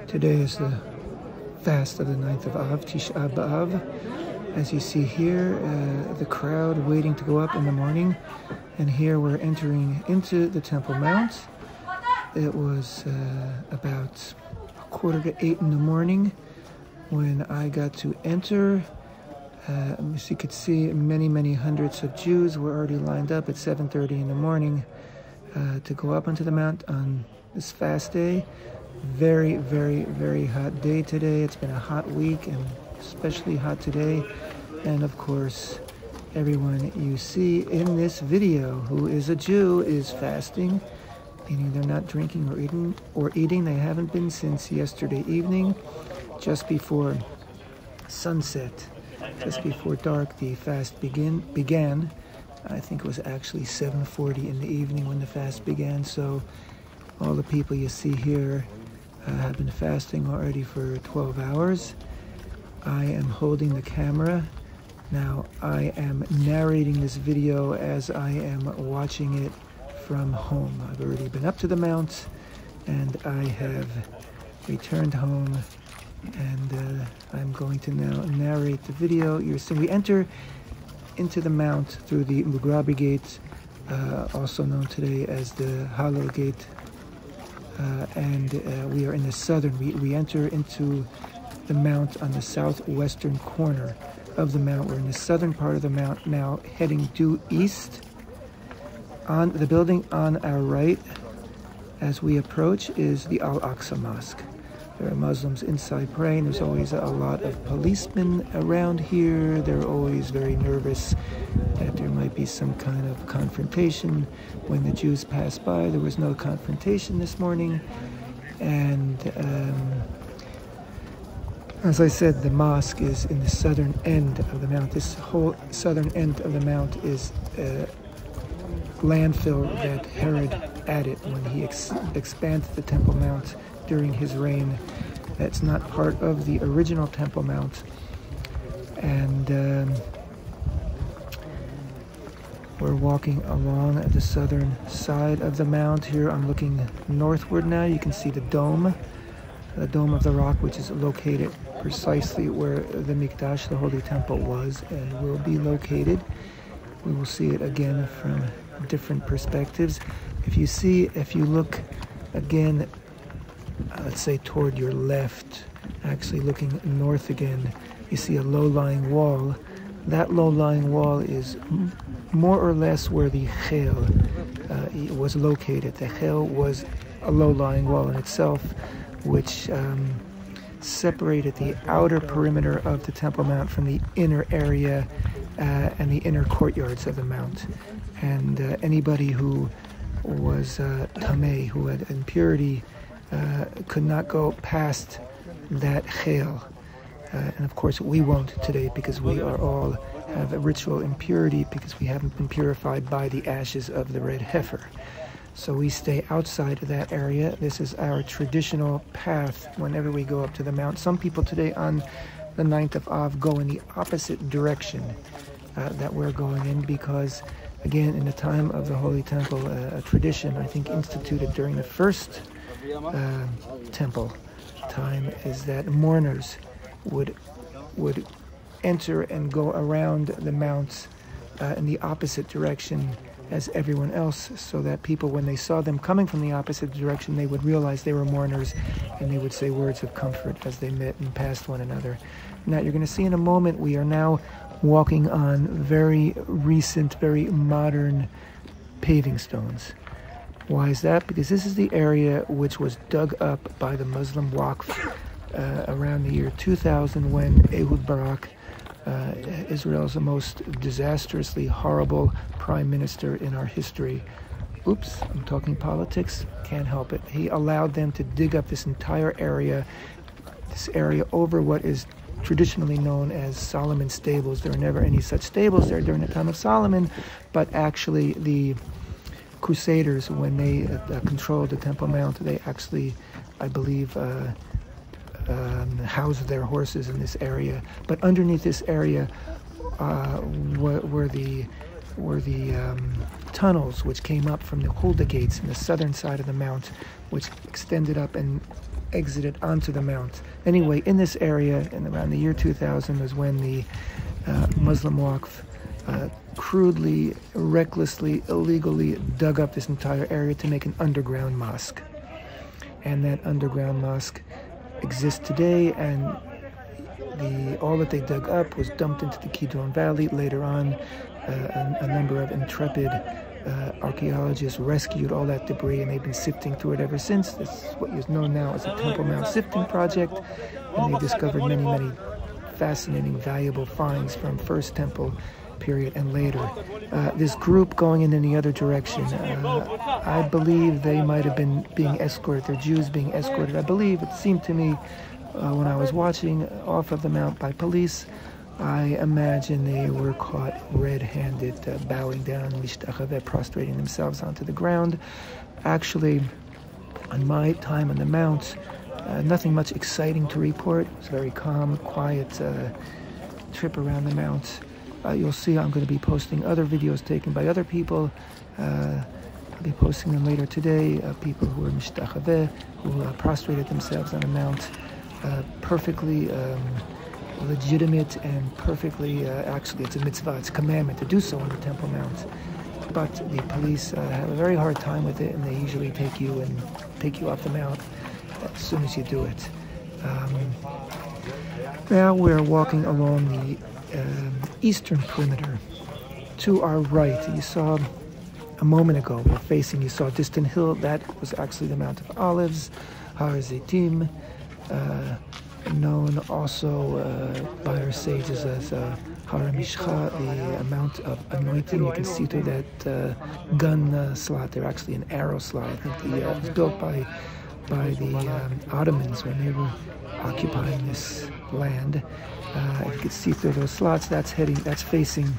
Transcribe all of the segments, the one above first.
Today is the fast of the 9th of Av, Tisha B'Av. As you see here, the crowd waiting to go up in the morning. And here we're entering into the Temple Mount. It was about 7:45 in the morning when I got to enter. As you could see, many hundreds of Jews were already lined up at 7:30 in the morning to go up onto the mount on this fast day. Very hot day today. It's been a hot week and especially hot today. And of course, everyone you see in this video who is a Jew is fasting, meaning they're not drinking or eating. They haven't been since yesterday evening, just before sunset. Just before dark, the fast began. I think it was actually 7:40 in the evening when the fast began. So all the people you see here have been fasting already for 12 hours. I am holding the camera. Now I am narrating this video as I am watching it from home. I've already been up to the mount and I have returned home. And I'm going to now narrate the video. We enter into the mount through the Mugrabi Gate, also known today as the Halal Gate, and we are in the southern. We enter into the mount on the southwestern corner of the mount. We're in the southern part of the mount now, heading due east. On the building on our right, as we approach, is the Al-Aqsa Mosque. There are Muslims inside praying. There's always a lot of policemen around here. They're always very nervous that there might be some kind of confrontation when the Jews pass by. There was no confrontation this morning. And as I said, the mosque is in the southern end of the mount. This whole southern end of the mount is landfill that Herod added when he expanded the Temple Mount during his reign. That's not part of the original Temple Mount. And we're walking along the southern side of the mount. Here I'm looking northward now. You can see the Dome of the Rock, which is located precisely where the Mikdash, the Holy Temple, was and will be located. We will see it again from different perspectives. If you look again, let's say toward your left, actually looking north again, you see a low-lying wall. That low-lying wall is more or less where the Chel was located. The Chel was a low-lying wall in itself, which separated the outer perimeter of the Temple Mount from the inner area and the inner courtyards of the mount. And anybody who was tameh, who had impurity, could not go past that chel. And of course we won't today, because we are all have a ritual impurity because we haven't been purified by the ashes of the red heifer. So we stay outside of that area. This is our traditional path whenever we go up to the mount. Some people today on the 9th of Av go in the opposite direction that we're going in, because again, in the time of the Holy Temple, a tradition I think instituted during the first temple time is that mourners would enter and go around the mounts in the opposite direction as everyone else, so that people, when they saw them coming from the opposite direction, they would realize they were mourners and they would say words of comfort as they met and passed one another. Now you're going to see in a moment, we are now walking on very recent, very modern paving stones. Why is that? Because this is the area which was dug up by the Muslim Waqf around the year 2000, when Ehud Barak, Israel's the most disastrously horrible prime minister in our history. Oops, I'm talking politics, can't help it. He allowed them to dig up this entire area, over what is traditionally known as Solomon's stables. There were never any such stables there during the time of Solomon, but actually the Crusaders, when they controlled the Temple Mount, they actually, I believe, housed their horses in this area. But underneath this area were the tunnels which came up from the Hulda gates in the southern side of the mount, which extended up and exited onto the mount. Anyway, in this area, in around the year 2000, was when the Muslim Waqf crudely, recklessly, illegally dug up this entire area to make an underground mosque. And that underground mosque exists today, and all that they dug up was dumped into the Kidron Valley. Later on, a number of intrepid archaeologists rescued all that debris, and they've been sifting through it ever since. This is what is known now as the Temple Mount Sifting Project, and they discovered many, many fascinating, valuable finds from First Temple period and later. This group going in the other direction, I believe they might have been being escorted. They're Jews being escorted. I believe, it seemed to me when I was watching off of the mount by police, I imagine they were caught red-handed, bowing down, prostrating themselves onto the ground. Actually, on my time on the mount, nothing much exciting to report. It was a very calm, quiet trip around the mount. You'll see I'm going to be posting other videos taken by other people. I'll be posting them later today, people who were mishtachaveh, who prostrated themselves on the mount. Perfectly legitimate and perfectly, actually it's a mitzvah, it's a commandment to do so on the Temple Mount. But the police have a very hard time with it, and they usually take you off the mount as soon as you do it. Now we're walking along the eastern perimeter. To our right, you saw a moment ago, you saw a distant hill. That was actually the Mount of Olives, Har Zeitim, known also by our sages as Har Mishcha, the Mount of Anointing. You can see through that gun slot. They're actually an arrow slot. I think it was built by the Ottomans when they were occupying this land. You can see through those slots. That's facing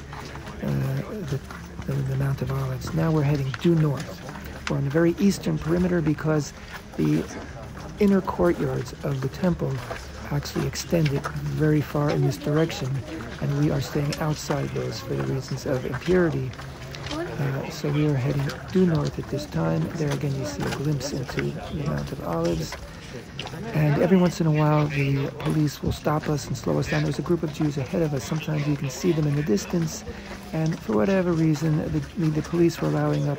the Mount of Olives. Now we're heading due north. We're on the very eastern perimeter because the inner courtyards of the temple actually extended very far in this direction, and we are staying outside those for the reasons of impurity. So we are heading due north at this time. There again you see a glimpse into the Mount of Olives. And every once in a while the police will stop us and slow us down. There's a group of Jews ahead of us. Sometimes you can see them in the distance, and for whatever reason the police were allowing up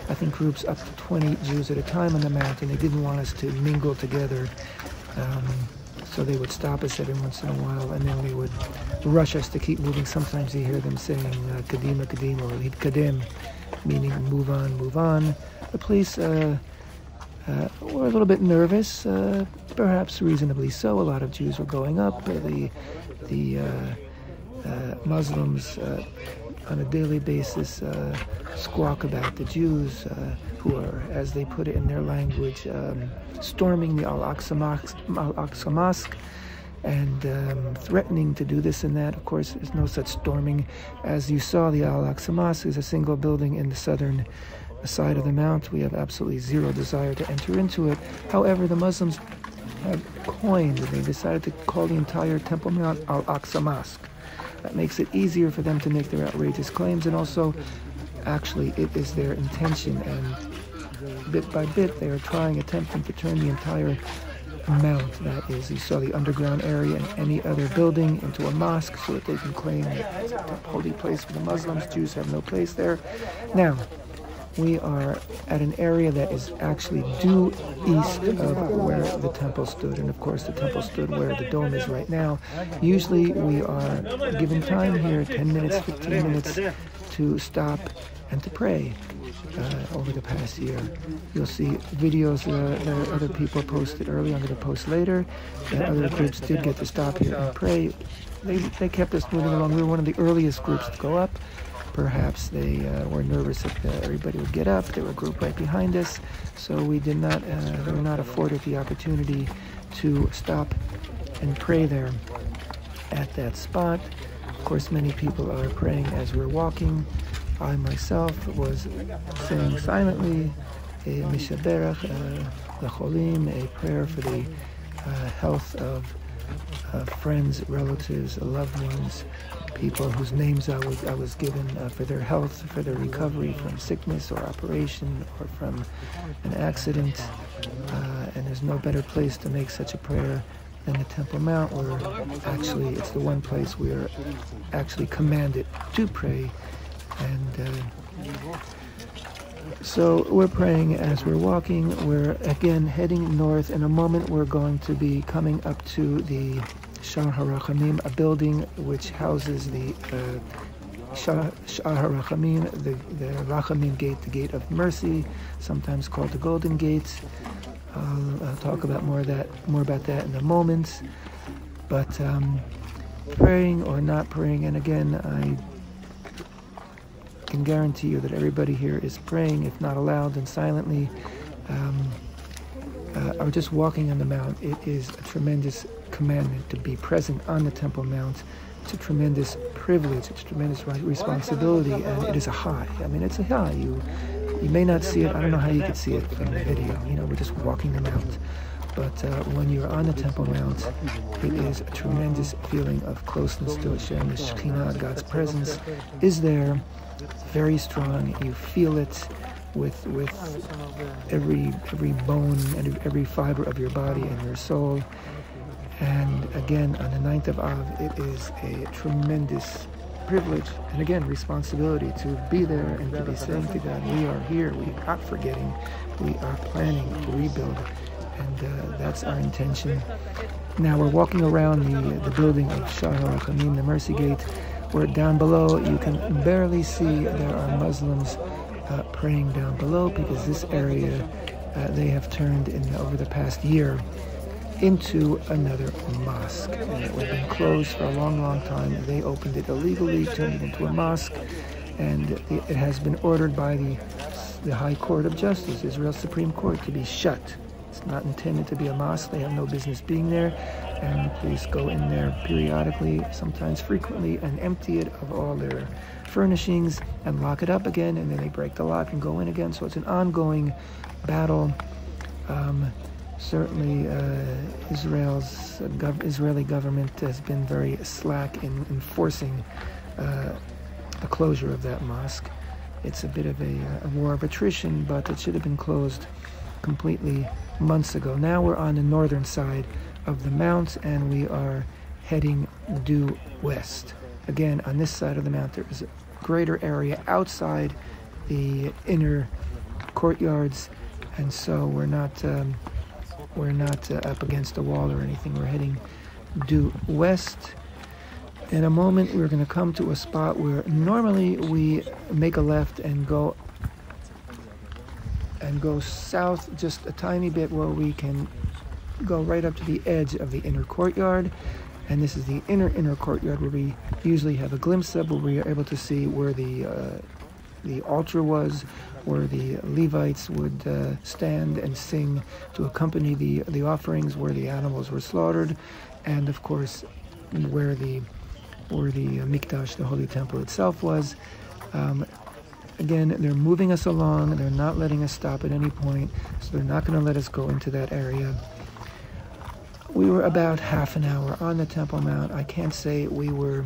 I think groups up to 20 Jews at a time on the mount, and they didn't want us to mingle together. So they would stop us every once in a while, and then they would rush us to keep moving. Sometimes you hear them saying kadima kadim or lid kadim, meaning move on, move on. The police were a little bit nervous, perhaps reasonably so. A lot of Jews were going up. The Muslims on a daily basis squawk about the Jews who are, as they put it in their language, storming the Al-Aqsa Mosque and threatening to do this and that. Of course, there's no such storming. As you saw, the Al-Aqsa Mosque is a single building in the southern side of the mount. We have absolutely zero desire to enter into it. However, the Muslims have they decided to call the entire Temple Mount Al-Aqsa Mosque. That makes it easier for them to make their outrageous claims, and also, actually, it is their intention, and bit by bit, they are attempting to turn the entire mount, that is, you saw the underground area and any other building, into a mosque, so that they can claim that it's a holy place for the Muslims. Jews have no place there. Now, we are at an area that is actually due east of where the temple stood. And of course, the temple stood where the dome is right now. Usually we are given time here, 10 minutes, 15 minutes, to stop and to pray. Over the past year, you'll see videos that other people posted earlier. I'm going to post later. And other groups did get to stop here and pray. They kept us moving along. We were one of the earliest groups to go up. Perhaps they were nervous that everybody would get up. There were a group right behind us, so we did not. They were not afforded the opportunity to stop and pray there at that spot. Of course, many people are praying as we're walking. I myself was saying silently a mishaberach, the cholim, a prayer for the health of friends, relatives, loved ones, people whose names I was given for their health, for their recovery from sickness or operation or from an accident. And there's no better place to make such a prayer than the Temple Mount, where actually it's the one place we are actually commanded to pray. And so we're praying as we're walking. We're again heading north. In a moment we're going to be coming up to the Shar HaRachamim, a building which houses the Shar HaRachamim, the Rachamim gate, the gate of mercy, sometimes called the Golden Gate. I'll talk about more about that in a moment. But praying or not praying, and again, I can guarantee you that everybody here is praying, if not aloud, then silently, or just walking on the Mount. It is a tremendous commandment to be present on the Temple Mount. It's a tremendous privilege, it's a tremendous responsibility, and it is a high. I mean, it's a high. You may not see it. I don't know how you could see it from the video. We're just walking the Mount. But when you're on the Temple Mount, it is a tremendous feeling of closeness to Hashem. The Shekhinah, God's presence, is there, very strong. You feel it with every bone and every fiber of your body and your soul. And again, on the 9th of Av, it is a tremendous privilege and again responsibility to be there and to be saying to God, we are here, we are not forgetting, we are planning to rebuild, and that's our intention. Now we're walking around the building of Shar HaRachamim, the Mercy Gate, where down below you can barely see there are Muslims praying down below, because this area they have turned over the past year into another mosque, and it had been closed for a long time. They opened it illegally, turned it into a mosque, and it has been ordered by the High Court of Justice, Israel's Supreme Court, to be shut. It's not intended to be a mosque. They have no business being there, and police go in there periodically, sometimes frequently, and empty it of all their furnishings and lock it up again, and then they break the lock and go in again. So it's an ongoing battle. Certainly, Israeli government has been very slack in enforcing the closure of that mosque. It's a bit of a war of attrition, but it should have been closed completely months ago. Now we're on the northern side of the mount, and we are heading due west. Again, on this side of the mount, there is a greater area outside the inner courtyards, and so we're not up against a wall or anything. We're heading due west. In a moment, we're going to come to a spot where normally we make a left and go south just a tiny bit, where we can go right up to the edge of the inner courtyard. And this is the inner courtyard, where we usually have a glimpse of, where we are able to see where the altar was, where the Levites would stand and sing to accompany the offerings, where the animals were slaughtered, and of course where the Mikdash, the Holy Temple itself, was. Again, they're moving us along. They're not letting us stop at any point, so they're not going to let us go into that area. We were about half an hour on the Temple Mount. I can't say we were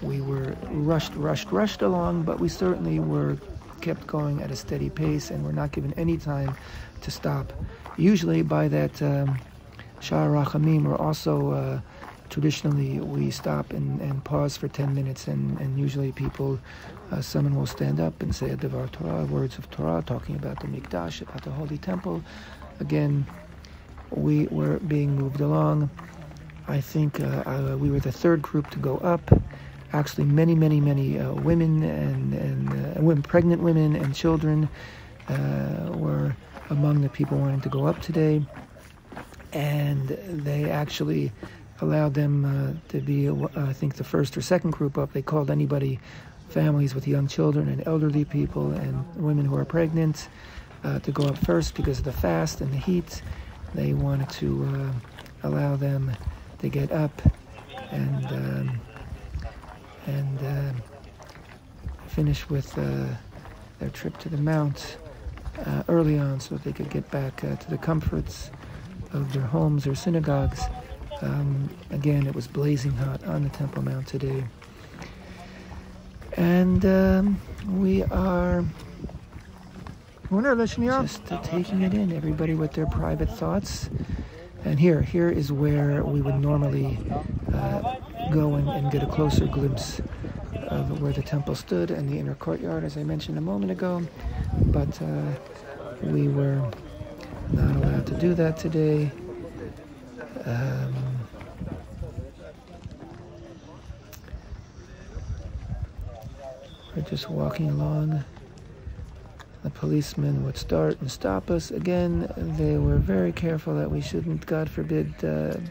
rushed along, but we certainly were kept going at a steady pace, and we're not given any time to stop. Usually by that Shar HaRachamim, we're also traditionally we stop and pause for 10 minutes, and usually people, someone will stand up and say a Devar Torah, words of Torah, talking about the Mikdash, about the Holy Temple. Again, we were being moved along. I think we were the third group to go up. Actually, many women and pregnant women and children were among the people wanting to go up today, and they actually allowed them to be, I think, the first or second group up. They called anybody, families with young children and elderly people and women who are pregnant, to go up first because of the fast and the heat. They wanted to allow them to get up and finish with their trip to the Mount early on, so that they could get back to the comforts of their homes or synagogues. Again, it was blazing hot on the Temple Mount today. And we are just taking it in, everybody with their private thoughts. And here is where we would normally go and get a closer glimpse of where the temple stood and the inner courtyard, as I mentioned a moment ago. But we were not allowed to do that today. We're just walking along. The policemen would start and stop us. Again, they were very careful that we shouldn't, God forbid,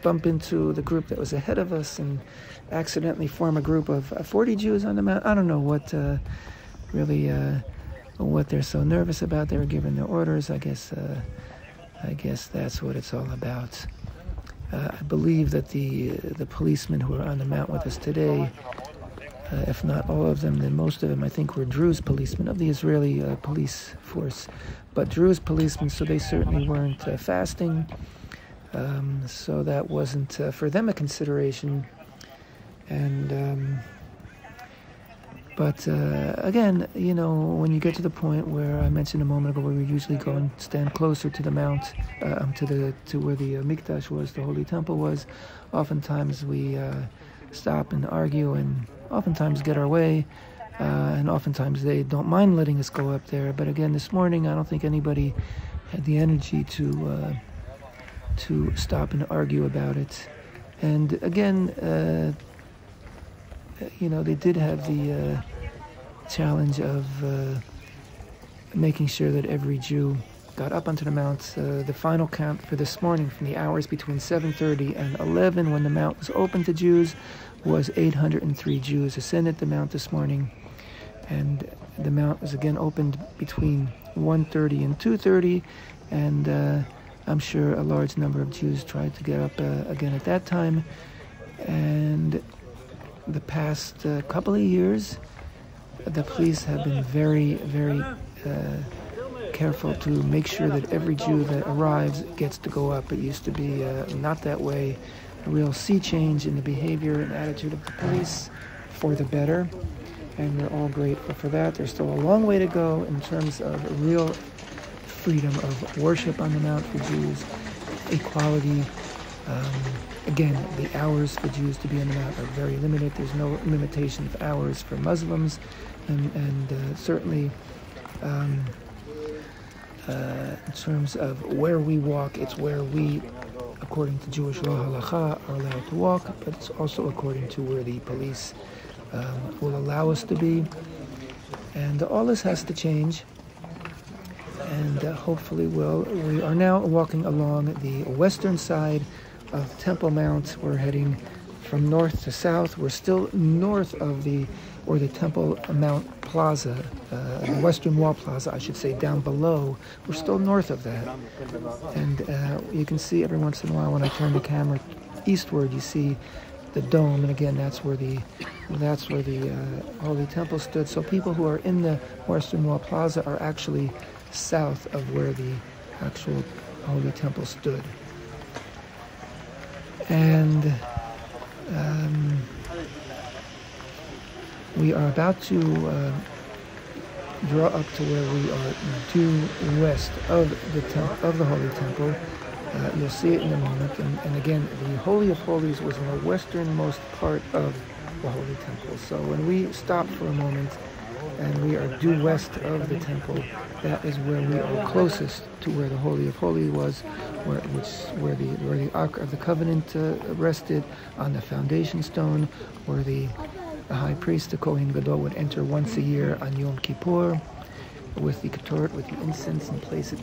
bump into the group that was ahead of us and accidentally form a group of 40 Jews on the mount. I don't know what what they're so nervous about. They were given their orders. I guess that's what it's all about. I believe that the policemen who are on the mount with us today, if not all of them, then most of them, I think, were Druze policemen of the Israeli police force. But Druze policemen, so they certainly weren't fasting. So that wasn't for them a consideration. And but again, you know, when you get to the point where I mentioned a moment ago, where we usually go and stand closer to the mount, to where the Mikdash was, the Holy Temple was, oftentimes we stop and argue and oftentimes get our way, and oftentimes they don't mind letting us go up there. But again, this morning, I don't think anybody had the energy to stop and argue about it. And again, you know, they did have the challenge of making sure that every Jew got up onto the mount. The final count for this morning, from the hours between 7:30 and 11, when the mount was open to Jews, was 803 Jews ascended the mount this morning. And the mount was again opened between 1:30 and 2:30, and I'm sure a large number of Jews tried to get up again at that time. And the past couple of years, the police have been very, very careful to make sure that every Jew that arrives gets to go up. It used to be not that way. A real sea change in the behavior and attitude of the police for the better, and we're all grateful for that. There's still a long way to go in terms of real freedom of worship on the Mount for Jews, equality. Again, the hours for Jews to be on the Mount are very limited. There's no limitation of hours for Muslims, and certainly in terms of where we walk, it's where we, according to Jewish law halacha, are allowed to walk, but it's also according to where the police will allow us to be. And all this has to change, and hopefully will. We are now walking along the western side of Temple Mount. We're heading from north to south. We're still north of the Temple Mount Plaza, the Western Wall Plaza, I should say, down below. We're still north of that. And you can see every once in a while when I turn the camera eastward, you see the dome, and again, that's where the Holy Temple stood. So people who are in the Western Wall Plaza are actually south of where the actual Holy Temple stood. And we are about to draw up to where we are due west of the Holy Temple. You'll see it in a moment. And again, the Holy of Holies was in the westernmost part of the Holy Temple. So when we stop for a moment and we are due west of the temple, that is where we are closest to where the Holy of Holies was, where the Ark of the Covenant rested on the foundation stone, where the high priest, the Kohen Gadol, would enter once a year on Yom Kippur with the Ketoret, with the incense, and place it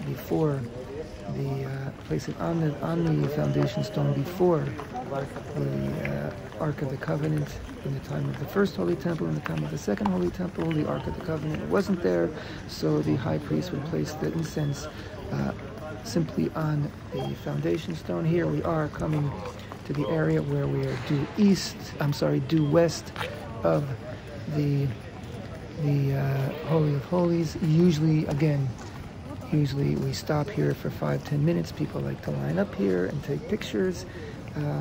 on the foundation stone before the Ark of the Covenant. In the time of the first Holy Temple, in the time of the second Holy Temple, the Ark of the Covenant wasn't there, so the high priest would place the incense simply on the foundation stone. Here we are coming to the area where we are due west of the Holy of Holies. Usually, again, Usually we stop here for 5-10 minutes. People like to line up here and take pictures.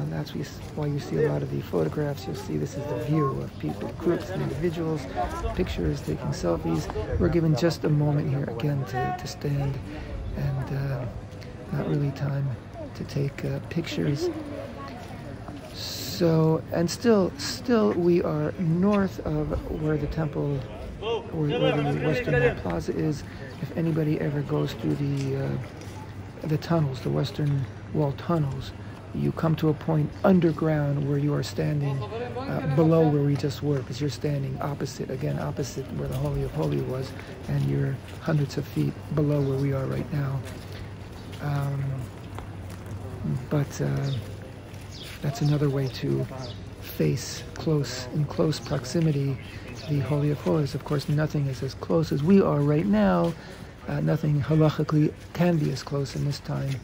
That's why you see a lot of the photographs. You'll see this is the view of people, groups and individuals, pictures, taking selfies. We're given just a moment here again to stand, and not really time to take pictures. So, and still we are north of where the temple, where the Western Wall Plaza is. If anybody ever goes through the tunnels, the Western Wall tunnels, you come to a point underground where you are standing below where we just were, because you're standing opposite where the Holy of Holies was, and you're hundreds of feet below where we are right now. But that's another way to face in close proximity the Holy of Holies. Of course, nothing is as close as we are right now. Nothing halachically can be as close in this time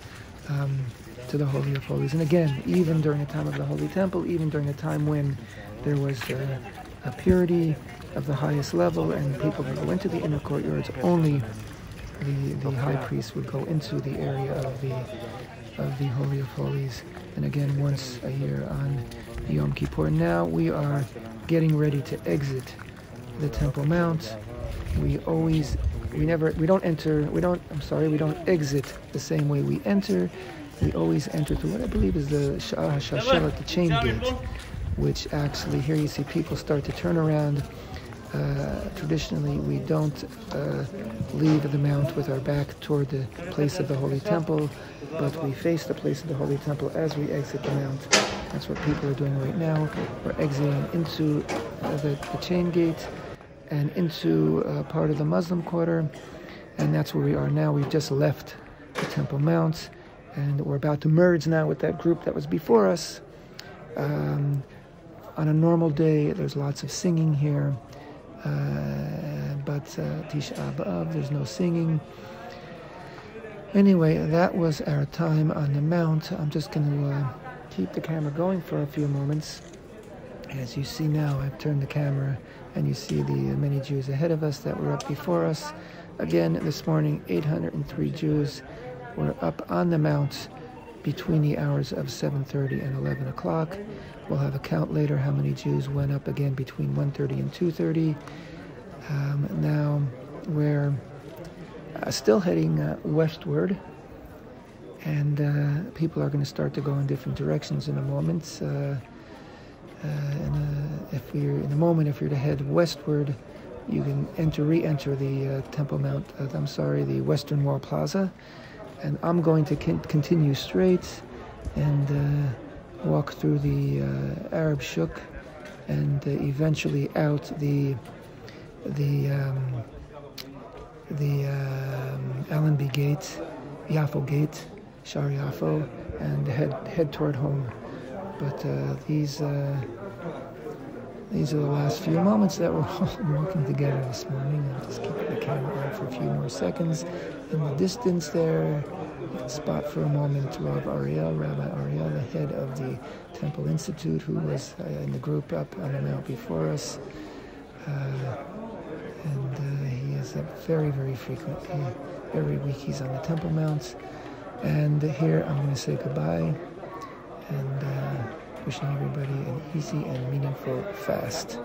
to the Holy of Holies. And again, even during the time of the Holy Temple, even during a time when there was a purity of the highest level and people would go into the inner courtyards, only the high priest would go into the area of the Holy of Holies. And again, once a year on Yom Kippur. Now we are getting ready to exit the Temple Mount. We don't exit the same way we enter. We always enter through what I believe is the Sha'ah HaShalshelet, the chain gate, which actually here you see people start to turn around. Traditionally, we don't leave the mount with our back toward the place of the Holy Temple, but we face the place of the Holy Temple as we exit the mount. That's what people are doing right now. We're exiting into the chain gate and into part of the Muslim quarter, and that's where we are now. We've just left the Temple Mount, and we're about to merge now with that group that was before us. On a normal day, there's lots of singing here, but Tisha B'Av, there's no singing. Anyway, that was our time on the Mount. I'm just going to keep the camera going for a few moments. As you see now, I've turned the camera, and you see the many Jews ahead of us that were up before us. Again, this morning, 803 Jews were up on the Mount between the hours of 7:30 and 11 o'clock. We'll have a count later how many Jews went up again between 1:30 and 2:30. Now we're still heading westward, and people are going to start to go in different directions in a moment. If you're to head westward, you can re-enter the Temple Mount. The Western Wall Plaza, and I'm going to continue straight and walk through the Arab Shuk, and eventually out the Allenby Gate, Yafo Gate, Shar Yafo, and head toward home. But these are the last few moments that we're all walking together this morning. I'll just keep the camera on for a few more seconds. In the distance there, you can spot for a moment Rabbi Ariel, the head of the Temple Institute, who was in the group up on the mount before us. He is very, very frequently. Every week he's on the Temple Mount. And here I'm going to say goodbye, and wishing everybody an easy and meaningful fast.